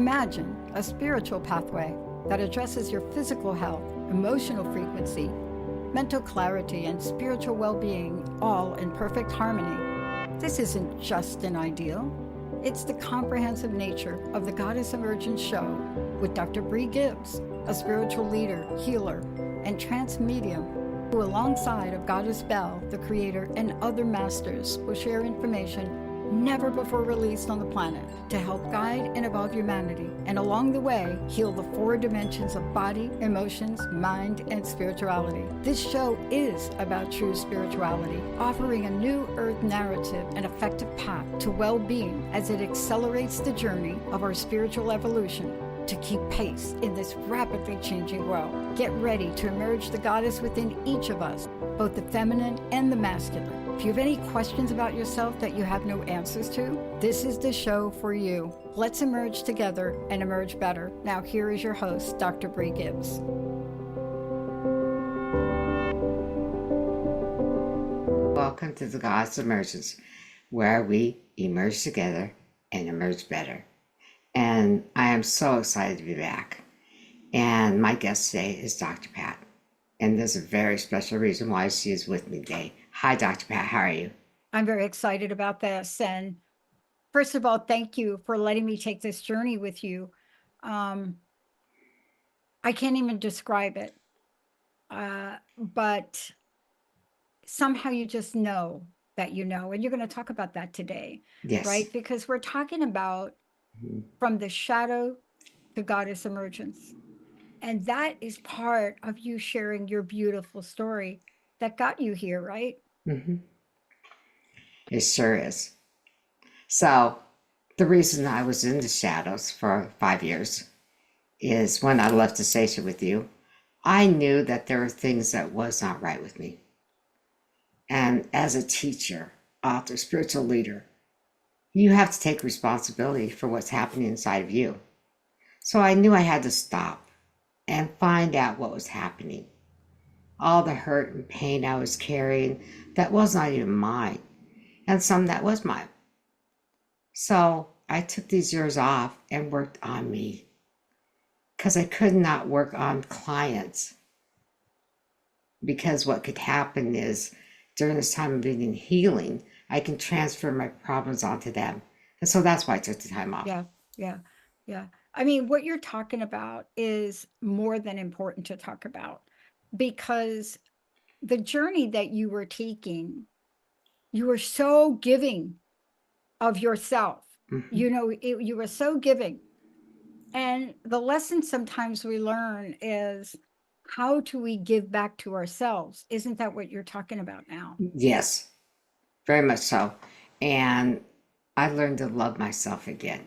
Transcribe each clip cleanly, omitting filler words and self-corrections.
Imagine a spiritual pathway that addresses your physical health, emotional frequency, mental clarity, and spiritual well-being, all in perfect harmony. This isn't just an ideal. It's the comprehensive nature of the Goddess Emergence show with Dr. Bree Gibbs, a spiritual leader, healer, and trance medium who, alongside of Goddess Bell, the creator, and other masters, will share information never before released on the planet to help guide and evolve humanity, and along the way, heal the 4 dimensions of body, emotions, mind, and spirituality. This show is about true spirituality, offering a new earth narrative and effective path to well-being as it accelerates the journey of our spiritual evolution to keep pace in this rapidly changing world. Get ready to emerge the goddess within each of us, both the feminine and the masculine. If you have any questions about yourself that you have no answers to, this is the show for you. Let's emerge together and emerge better. Now here is your host, Dr. Bree Gibbs. Welcome to the Goddess Emergence, where we emerge together and emerge better. And I am so excited to be back. And my guest today is Dr. Pat. And there's a very special reason why she is with me today. Hi, Dr. Pat. How are you? I'm very excited about this. And first of all, thank you for letting me take this journey with you. I can't even describe it. But somehow you just know that you know. And you're going to talk about that today. Yes. Right? Because we're talking about from the shadow to Goddess Emergence. And that is part of you sharing your beautiful story that got you here, right? Mm-hmm. It sure is. So the reason I was in the shadows for 5 years is when I left the station with you, I knew that there were things that was not right with me. And as a teacher, author, spiritual leader, you have to take responsibility for what's happening inside of you. So I knew I had to stop and find out what was happening. All the hurt and pain I was carrying that was not even mine, and some that was mine. So I took these years off and worked on me because I could not work on clients, because what could happen is during this time of being in healing, I can transfer my problems onto them. And so that's why I took the time off. Yeah. I mean, what you're talking about is more than important to talk about, because the journey that you were taking, you were so giving of yourself. Mm-hmm. You were so giving. And the lesson sometimes we learn is, how do we give back to ourselves? Isn't that what you're talking about now? Yes, very much so. And I learned to love myself again.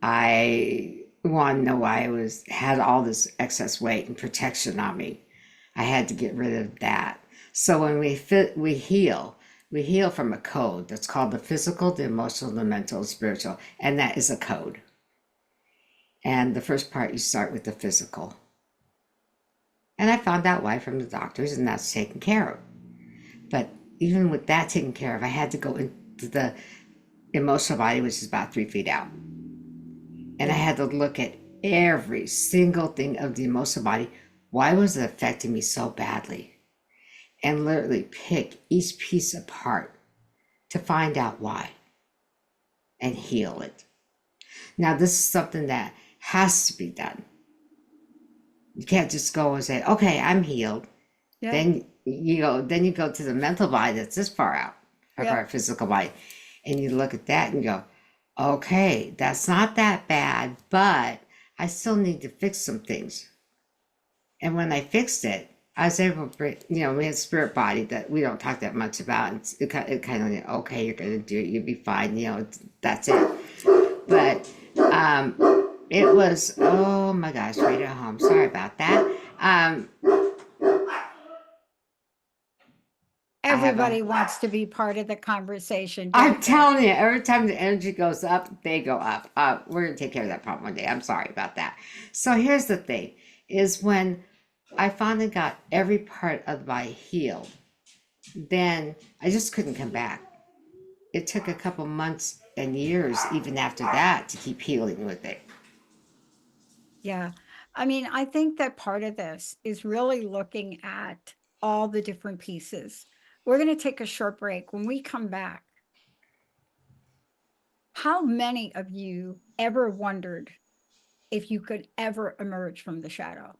I want to know why I had all this excess weight and protection on me. I had to get rid of that. So when we heal from a code that's called the physical, the emotional, the mental, and spiritual. And that is a code. And the first part, you start with the physical. And I found out why from the doctors, and that's taken care of. But even with that taken care of, I had to go into the emotional body, which is about 3 feet out. And I had to look at every single thing of the emotional body. Why was it affecting me so badly? And literally pick each piece apart to find out why and heal it. Now, this is something that has to be done. You can't just go and say, okay, I'm healed. Yeah. Then you go to the mental body that's this far out of our physical body. And you look at that and go, okay, that's not that bad, but I still need to fix some things. And when I fixed it, I was able to bring, we had a spirit body that we don't talk that much about. It kind of, okay, you're going to do it, you'll be fine, that's it. But it was, oh my gosh, right at home. Sorry about that. Everybody wants to be part of the conversation. I'm telling you, every time the energy goes up, they go up. We're going to take care of that problem one day. I'm sorry about that. So here's the thing, is when I finally got every part of the body healed, then I just couldn't come back. It took a couple months and years, even after that, to keep healing with it. Yeah. I mean, I think that part of this is really looking at all the different pieces. We're going to take a short break. When we come back, how many of you ever wondered if you could ever emerge from the shadow?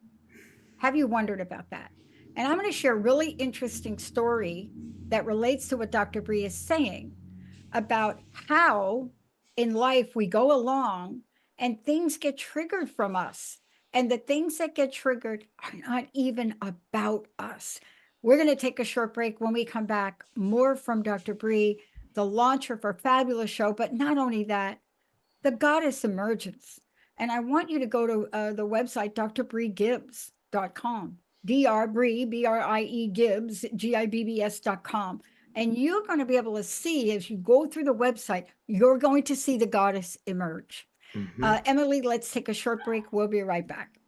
Have you wondered about that? And I'm going to share a really interesting story that relates to what Dr. Bree is saying about how in life we go along and things get triggered from us. And the things that get triggered are not even about us. We're going to take a short break. When we come back, more from Dr. Bree, the launch of her fabulous show. But not only that, the goddess emergence. And I want you to go to the website, drbreegibbs.com, Bree, Brie Gibbs, Gibbs.com. And you're going to be able to see, as you go through the website, you're going to see the goddess emerge. Hmm. Emily, let's take a short break. We'll be right back.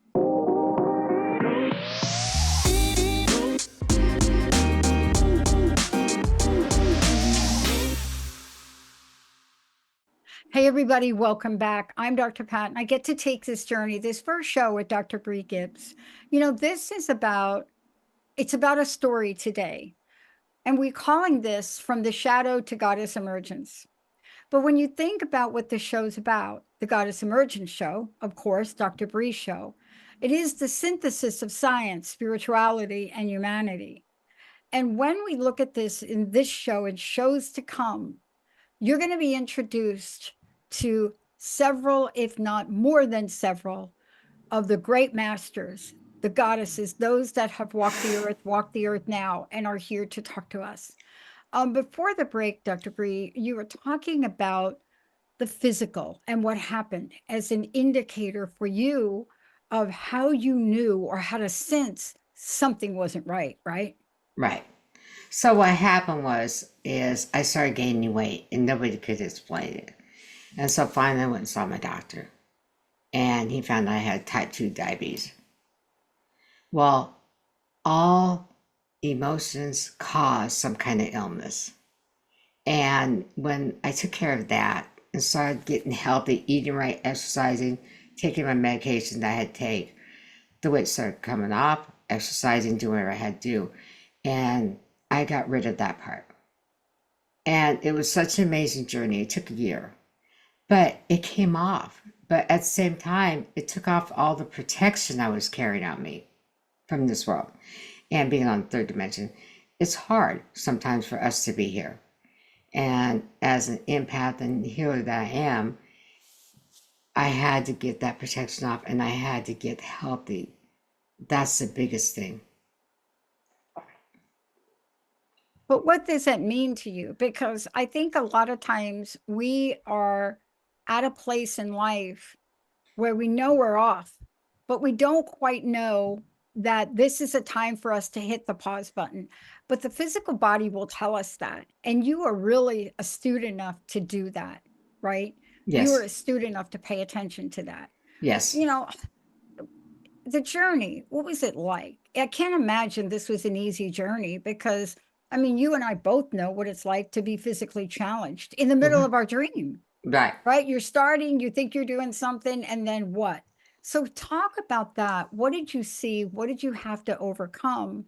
Hey, everybody, welcome back. I'm Dr. Pat, and I get to take this journey, this first show with Dr. Bree Gibbs. You know, this is about, it's about a story today. And we're calling this From the Shadow to Goddess Emergence. But when you think about what the show's about, the Goddess Emergence show, of course, Dr. Bree's show, it is the synthesis of science, spirituality, and humanity. And when we look at this in this show and shows to come, you're going to be introduced to several, if not more than several, of the great masters, the goddesses, those that have walked the earth now, and are here to talk to us. Before the break, Dr. Bree, you were talking about the physical and what happened as an indicator for you of how you knew or how to sense something wasn't right, right? Right. So what happened is I started gaining weight and nobody could explain it. And so finally I went and saw my doctor and he found I had type 2 diabetes. Well, all emotions cause some kind of illness. And when I took care of that and started getting healthy, eating right, exercising, taking my medication that I had to take, the weight started coming off, exercising, doing whatever I had to do. And I got rid of that part. And it was such an amazing journey. It took a year, but it came off. But at the same time, it took off all the protection I was carrying on me from this world. And being on the third dimension, it's hard sometimes for us to be here. And as an empath and healer that I am, I had to get that protection off and I had to get healthy. That's the biggest thing. But what does that mean to you? Because I think a lot of times we are at a place in life where we know we're off, but we don't quite know that this is a time for us to hit the pause button. But the physical body will tell us that. And you are really astute enough to do that, right? You are Yes. astute enough to pay attention to that. Yes. You know, the journey, what was it like? I can't imagine this was an easy journey because, I mean, you and I both know what it's like to be physically challenged in the middle Hmm. of our dream, Right. right? You're starting, you think you're doing something, and then what? So, talk about that. What did you see? What did you have to overcome?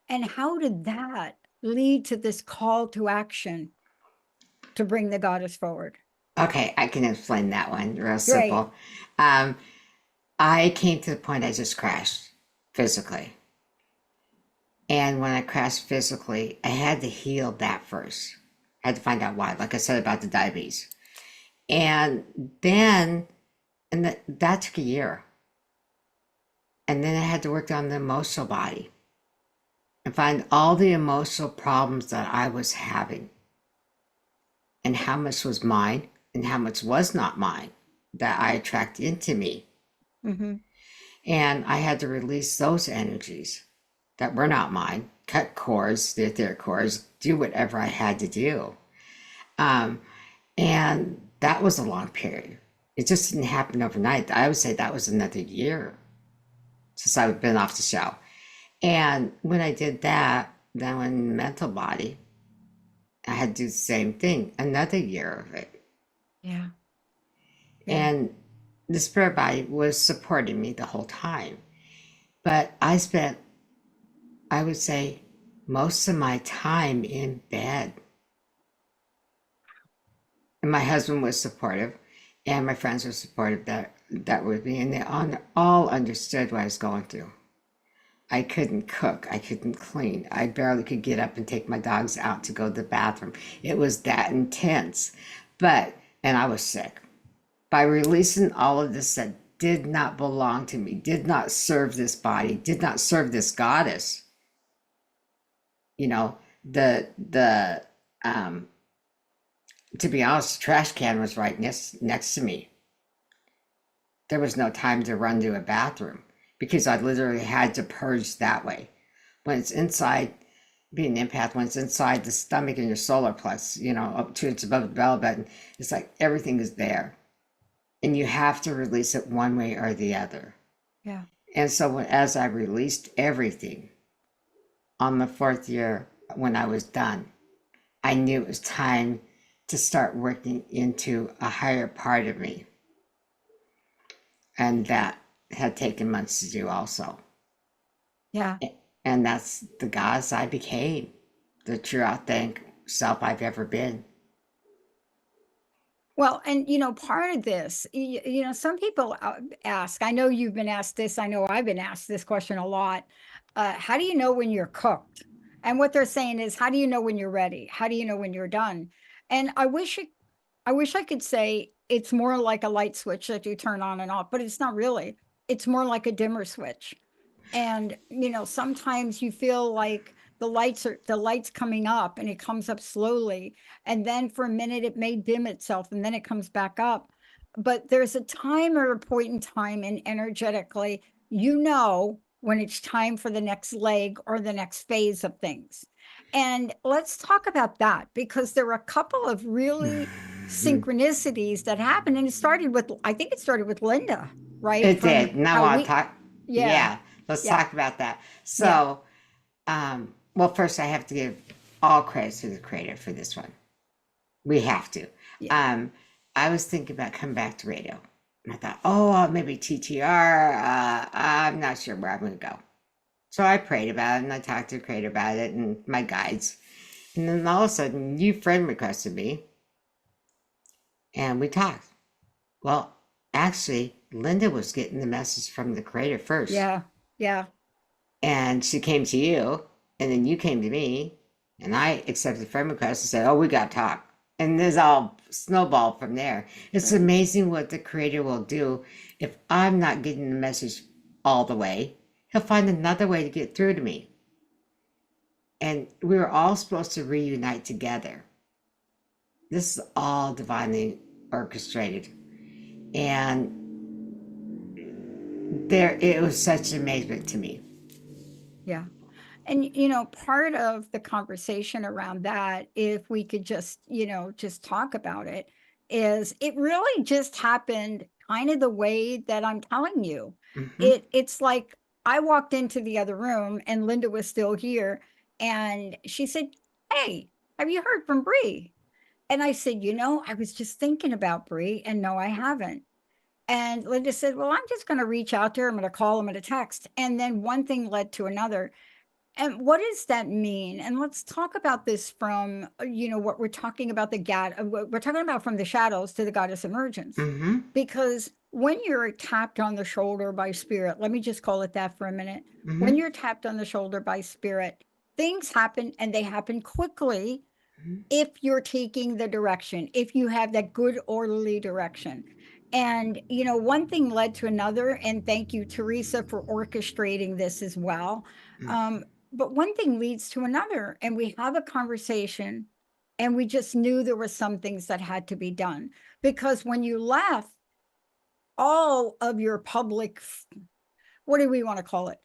And how did that lead to this call to action to bring the goddess forward? Okay, I can explain that one real Great. simple. Um, I came to the point I just crashed physically. And when I crashed physically, I had to heal that first. I had to find out why, like I said about the diabetes. And then, that took a year. And then I had to work on the emotional body and find all the emotional problems that I was having and how much was mine and how much was not mine that I attract into me. Mm-hmm. And I had to release those energies that were not mine, cut cords, the etheric cords, do whatever I had to do. Um, and that was a long period. It just didn't happen overnight. I would say that was another year since I've been off the show. And when I did that, then when the mental body, I had to do the same thing, another year of it. Yeah. Yeah. And the spirit body was supporting me the whole time. But I spent, I would say, most of my time in bed. And my husband was supportive, and my friends were supportive that with me, and they all understood what I was going through. I couldn't cook, I couldn't clean, I barely could get up and take my dogs out to go to the bathroom. It was that intense. But, and I was sick. By releasing all of this that did not belong to me, did not serve this body, did not serve this goddess, you know, the to be honest, the trash can was right next to me. There was no time to run to a bathroom because I literally had to purge that way. When it's inside, being an empath, when it's inside the stomach and your solar plexus, up to it's above the belly button, it's like everything is there. And you have to release it one way or the other. Yeah. And so as I released everything on the fourth year, when I was done, I knew it was time to start working into a higher part of me. And that had taken months to do also. Yeah. And that's the goddess I became, the true authentic self I've ever been. Well, and part of this, some people ask, I know you've been asked this, I know I've been asked this question a lot. How do you know when you're cooked? And what they're saying is, how do you know when you're ready? How do you know when you're done? And I wish I could say it's more like a light switch that you turn on and off, but it's not really. It's more like a dimmer switch. And sometimes you feel like the lights coming up, and it comes up slowly, and then for a minute it may dim itself, and then it comes back up. But there's a time or a point in time, and energetically, when it's time for the next leg or the next phase of things. And let's talk about that, because there were a couple of really synchronicities that happened, and I think it started with Linda, right? It From did. And I how want to we talk. Yeah, Yeah, let's yeah, talk about that. yeah, So, well, first I have to give all credit to the creator for this one. We have to. yeah. Um, I was thinking about coming back to radio. And I thought, oh, maybe TTR. I'm not sure where I'm going to go. So I prayed about it and I talked to the creator about it and my guides. And then all of a sudden, you friend requested me and we talked. Well, actually, Linda was getting the message from the creator first. Yeah, yeah, And she came to you, and then you came to me, and I accepted the friend request and said, oh, we got to talk. And this all snowballed from there. It's right. amazing what the creator will do. If I'm not getting the message all the way, he'll find another way to get through to me. And we were all supposed to reunite together. This is all divinely orchestrated. And it was such amazement to me. Yeah. And, part of the conversation around that, if we could just talk about it, is it really just happened kind of the way that I'm telling you. Mm-hmm. It's like I walked into the other room and Linda was still here, and she said, "Hey, have you heard from Bree?" And I said, I was just thinking about Bree, and no, I haven't. And Linda said, "Well, I'm just going to reach out to her. I'm going to call him, at a text." And then one thing led to another. And what does that mean? And let's talk about this from, what we're talking about, what we're talking about, from the shadows to the goddess emergence. Mm-hmm. Because when you're tapped on the shoulder by spirit, let me just call it that for a minute. Mm-hmm. When you're tapped on the shoulder by spirit, things happen, and they happen quickly if you're taking the direction, if you have that good orderly direction. And one thing led to another, and thank you, Teresa, for orchestrating this as well. But one thing leads to another, and we have a conversation, and we just knew there were some things that had to be done, because when you left, all of your public, what do we want to call it,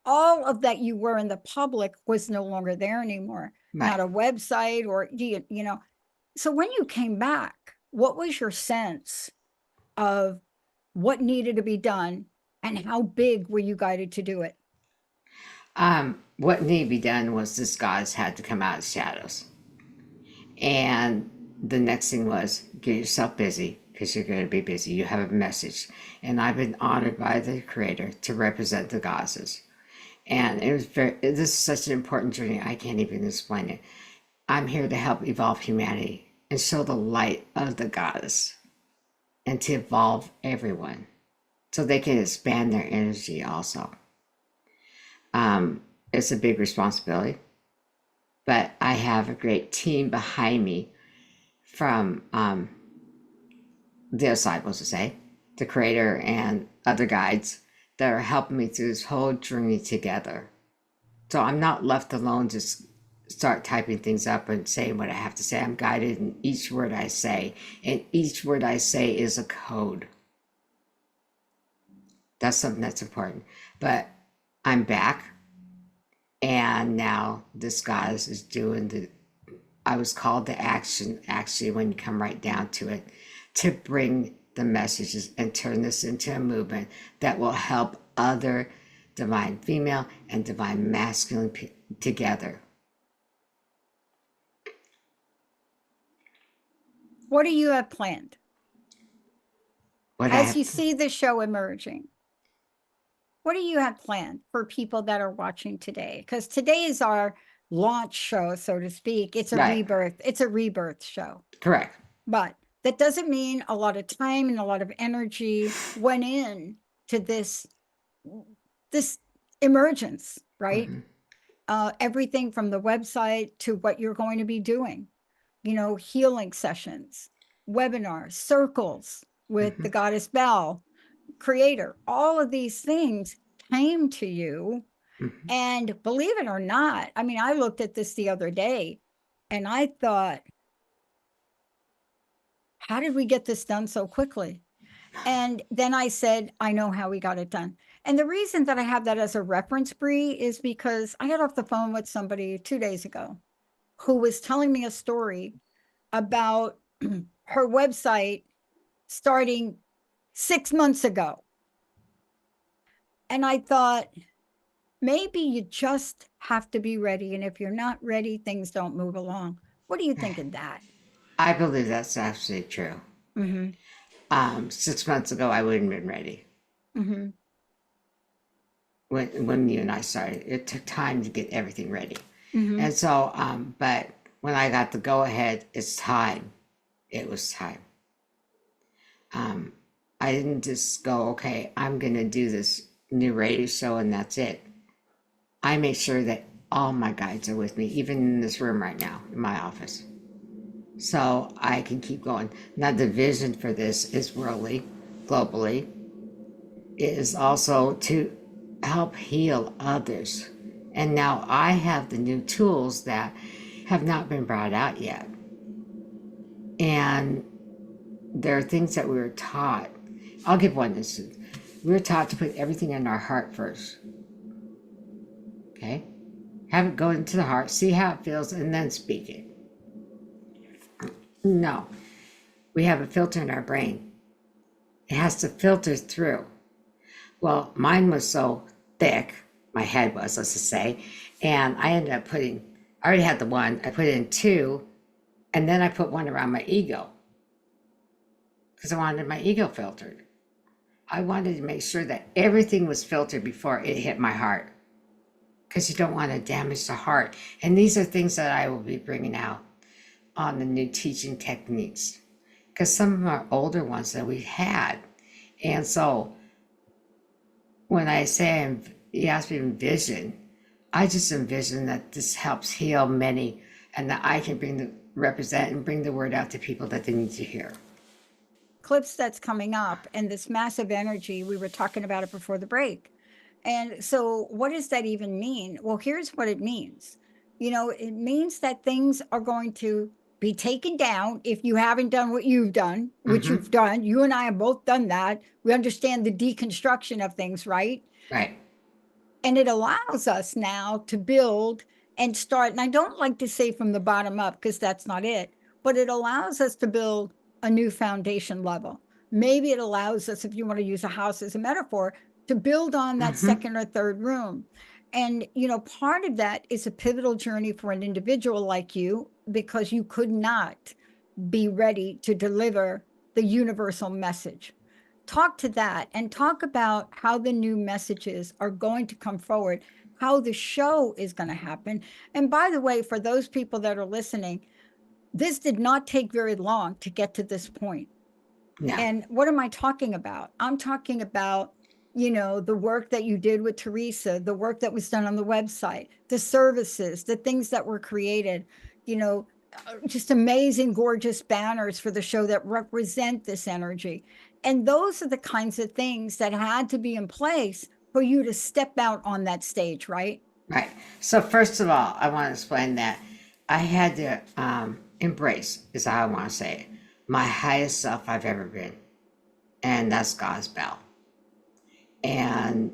all of that you were in the public was no longer there anymore. Right. Not a website, or so when you came back, what was your sense of what needed to be done, and how big were you guided to do it? What needed to be done was this goddess had to come out of the shadows. And the next thing was get yourself busy, because you're going to be busy. You have a message. And I've been honored by the Creator to represent the goddesses. And this is such an important journey, I can't even explain it. I'm here to help evolve humanity and show the light of the goddess and to evolve everyone so they can expand their energy also. It's a big responsibility, but I have a great team behind me from the disciples, to say, the Creator and other guides that are helping me through this whole journey together. So I'm not left alone to start typing things up and saying what I have to say. I'm guided in each word I say, and each word I say is a code. That's something that's important. But I'm back, and now this goddess is doing I was called to action, actually, when you come right down to it, to bring the messages and turn this into a movement that will help other divine female and divine masculine together. What do you have planned? What As you see the show emerging, what do you have planned for people that are watching today? Because today is our launch show, so to speak. It's a Right. rebirth. It's a rebirth show. Correct. But that doesn't mean a lot of time and a lot of energy went in to this emergence, right? Everything from the website to what you're going to be doing, healing sessions, webinars, circles with the goddess Bell, Creator, all of these things came to you. And believe it or not, I mean, I looked at this the other day and I thought, how did we get this done so quickly? And then I said, I know how we got it done. And the reason that I have that as a reference, Bree, is because I got off the phone with somebody 2 days ago who was telling me a story about her website starting 6 months ago. And I thought, maybe you just have to be ready. And if you're not ready, things don't move along. What do you think of that? I believe that's absolutely true. 6 months ago, I wouldn't have been ready. When you and I started, it took time to get everything ready. And so, but when I got the go ahead, it's time. It was time. I didn't just go, okay, I'm going to do this new radio show and that's it. I make sure that all my guides are with me, even in this room right now, in my office. So I can keep going. Now, the vision for this is worldly, globally. It is also to help heal others. And now I have the new tools that have not been brought out yet. And there are things that we were taught. I'll give one instance. We were taught to put everything in our heart first. Okay? Have it go into the heart, see how it feels, and then speak it. No. We have a filter in our brain. It has to filter through. Well, mine was so thick, my head was, let's just say, and I ended up I already had the one, I put in two, and then I put one around my ego because I wanted my ego filtered. I wanted to make sure that everything was filtered before it hit my heart because you don't want to damage the heart. And these are things that I will be bringing out on the new teaching techniques because some of them are older ones that we had. And so when I say you asked me to envision, I just envision that this helps heal many and that I can represent and bring the word out to people that they need to hear. Clips that's coming up and this massive energy, we were talking about it before the break. And so what does that even mean? Well, here's what it means. It means that things are going to be taken down if you haven't done what you've done, which you've done. You and I have both done that. We understand the deconstruction of things, right? Right. And it allows us now to build and start. And I don't like to say from the bottom up because that's not it, but it allows us to build a new foundation level. Maybe it allows us, if you want to use a house as a metaphor, to build on that second or third room. And, part of that is a pivotal journey for an individual like you, because you could not be ready to deliver the universal message. Talk to that and talk about how the new messages are going to come forward, how the show is going to happen. And by the way, for those people that are listening, this did not take very long to get to this point. No. And what am I talking about? I'm talking about, the work that you did with Teresa, the work that was done on the website, the services, the things that were created, just amazing, gorgeous banners for the show that represent this energy. And those are the kinds of things that had to be in place for you to step out on that stage, right? Right. So first of all, I want to explain that I had to embrace, is how I want to say it, my highest self I've ever been, and that's God's bell. And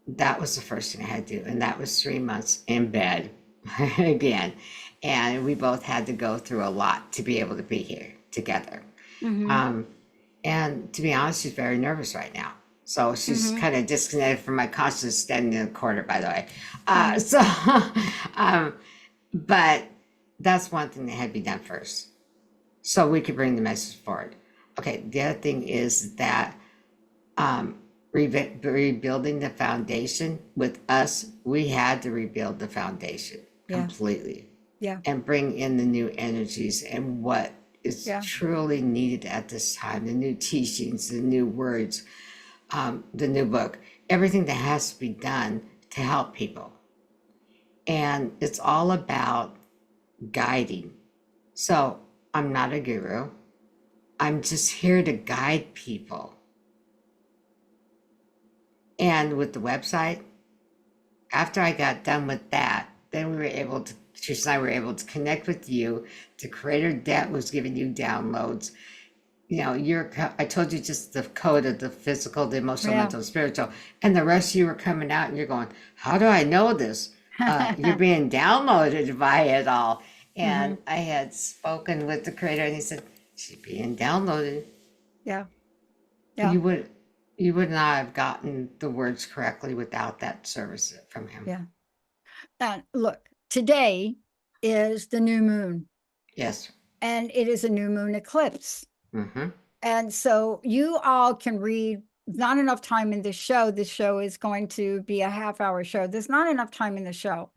that was the first thing I had to do, and that was 3 months in bed again. And we both had to go through a lot to be able to be here together. And to be honest, she's very nervous right now. So she's kind of disconnected from my conscious, standing in the corner, by the way. But that's one thing that had to be done first, so we could bring the message forward. Okay, the other thing is that rebuilding the foundation with us, we had to rebuild the foundation completely. Yeah. And bring in the new energies and what is truly needed at this time, the new teachings, the new words, the new book, everything that has to be done to help people. And it's all about guiding. So I'm not a guru. I'm just here to guide people. And with the website, after I got done with that, then we were able to, Trish and I were able to connect with you. The creator that was giving you downloads. I told you just the code of the physical, the emotional, mental, spiritual, and the rest of you were coming out and you're going, how do I know this? You're being downloaded by it all. And I had spoken with the creator and he said, she's being downloaded. Yeah. You would not have gotten the words correctly without that service from him. Yeah. And look, today is the new moon. Yes. And it is a new moon eclipse. Mm-hmm. And so you all can read, not enough time in this show. This show is going to be a half-hour show. There's not enough time in the show.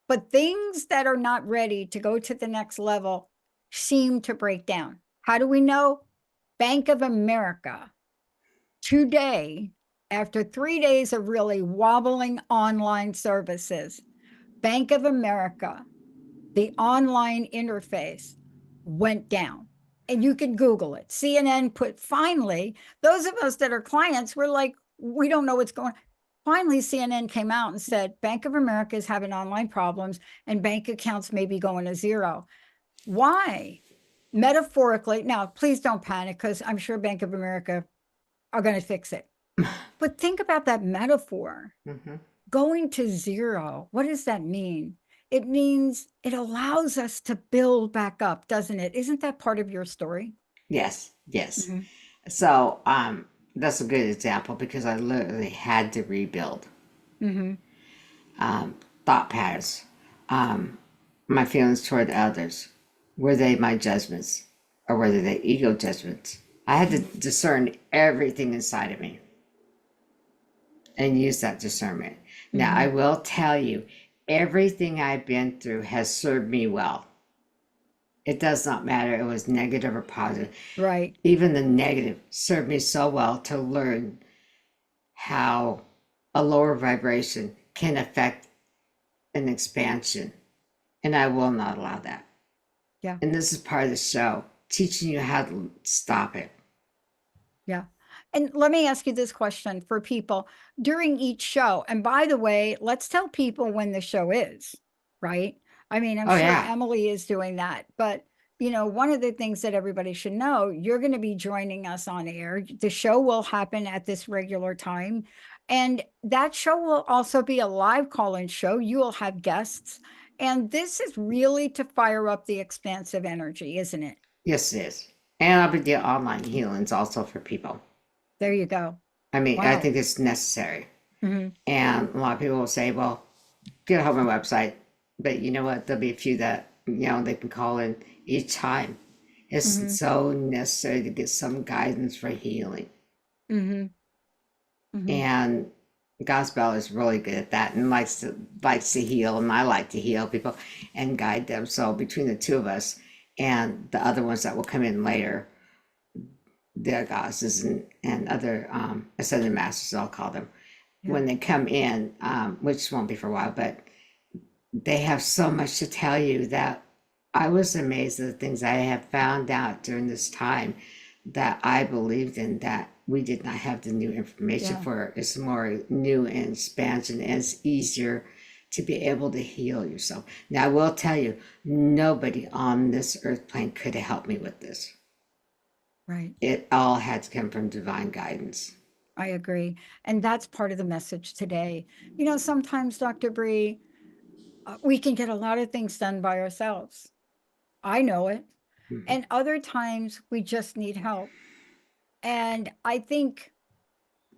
But things that are not ready to go to the next level seem to break down. How do we know? Bank of America today, after 3 days of really wobbling online services, Bank of America, the online interface, went down. And you can Google it. CNN put, finally, those of us that are clients, we're like, we don't know what's going on. Finally, CNN came out and said, Bank of America is having online problems and bank accounts may be going to zero. Why? Metaphorically, now, please don't panic, because I'm sure Bank of America are going to fix it. But think about that metaphor. Going to zero, what does that mean? It means it allows us to build back up, doesn't it? Isn't that part of your story? Yes. So that's a good example because I literally had to rebuild thought patterns, my feelings toward others. Were they my judgments or were they ego judgments? I had to discern everything inside of me and use that discernment. Now, I will tell you, everything I've been through has served me well. It does not matter. It was negative or positive. Right. Even the negative served me so well to learn how a lower vibration can affect an expansion. And I will not allow that. Yeah. And this is part of the show, teaching you how to stop it. Yeah. And let me ask you this question for people during each show. And by the way, let's tell people when the show is, right? I mean, I'm sure Emily is doing that. But, one of the things that everybody should know, you're going to be joining us on air. The show will happen at this regular time. And that show will also be a live call-in show. You will have guests. And this is really to fire up the expansive energy, isn't it? Yes, it is. And I'll be doing online healings also for people. There you go. I mean, I think it's necessary. And a lot of people will say, well, get a hold of my website. But you know what? There'll be a few that, they can call in each time. It's Mm-hmm. so necessary to get some guidance for healing. Mm-hmm. Mm-hmm. And gospel is really good at that and likes to heal, and I like to heal people and guide them. So between the two of us and the other ones that will come in later, the goddesses and other ascended masters, I'll call them, Yeah. when they come in, which won't be for a while, but they have so much to tell you that I was amazed at the things I have found out during this time that I believed in, that we did not have the new information Yeah. for. It's more new and expansion, and it's easier to be able to heal yourself. Now, I will tell you, nobody on this earth plane could have helped me with this. Right. It all had to come from divine guidance. I agree. And that's part of the message today. You know, sometimes, Dr. Bree, we can get a lot of things done by ourselves. I know it. Mhm. And other times we just need help. And I think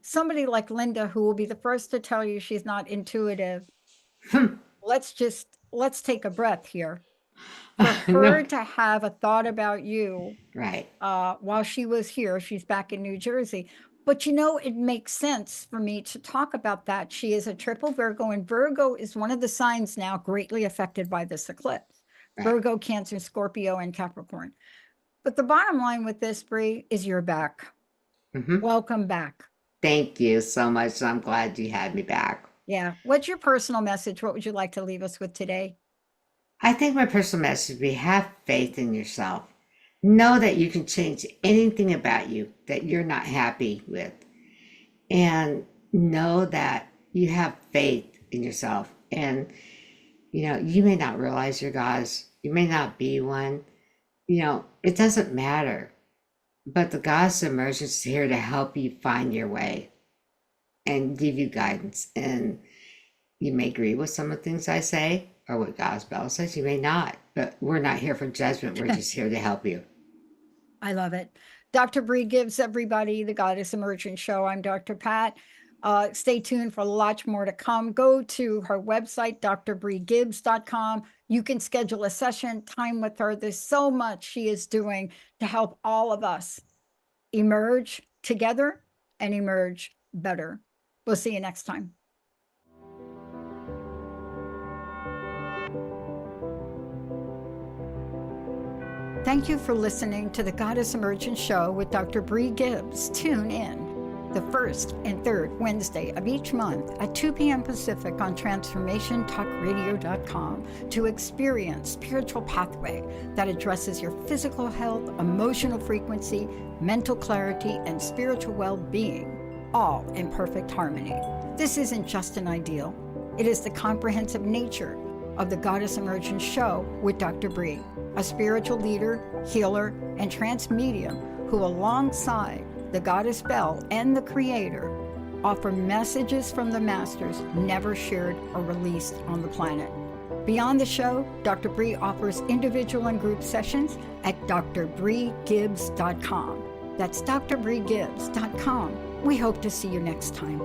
somebody like Linda, who will be the first to tell you she's not intuitive, let's take a breath here. For No, her to have a thought about you right. while she was here, she's back in New Jersey. But you know, it makes sense for me to talk about that. She is a triple Virgo, and Virgo is one of the signs now greatly affected by this eclipse. Right. Virgo, Cancer, Scorpio, and Capricorn. But the bottom line with this, Bree, is you're back. Hmm. Welcome back. Thank you so much. I'm glad you had me back. Yeah. What's your personal message? What would you like to leave us with today? I think my personal message would be, have faith in yourself. Know that you can change anything about you that you're not happy with. And know that you have faith in yourself. And, you may not realize you're God's, you may not be one. It doesn't matter. But the God's emergence is here to help you find your way and give you guidance. And you may agree with some of the things I say or what God's bell says. You may not. But we're not here for judgment. We're just here to help you. I love it. Dr. Bree gives everybody the Goddess Emergence Show. I'm Dr. Pat. Stay tuned for lots more to come. Go to her website, drbreegibbs.com. You can schedule a session time with her. There's so much she is doing to help all of us emerge together and emerge better. We'll see you next time. Thank you for listening to the Goddess Emergence Show with Dr. Bree Gibbs. Tune in the first and third Wednesday of each month at 2 p.m. Pacific on TransformationTalkRadio.com to experience spiritual pathway that addresses your physical health, emotional frequency, mental clarity, and spiritual well-being, all in perfect harmony. This isn't just an ideal. It is the comprehensive nature of the Goddess Emergence Show with Dr. Bree, a spiritual leader, healer, and trance medium who, alongside the Goddess Bell and the Creator, offer messages from the masters never shared or released on the planet. Beyond the show, Dr. Bree offers individual and group sessions at drbreegibbs.com. That's drbreegibbs.com. We hope to see you next time.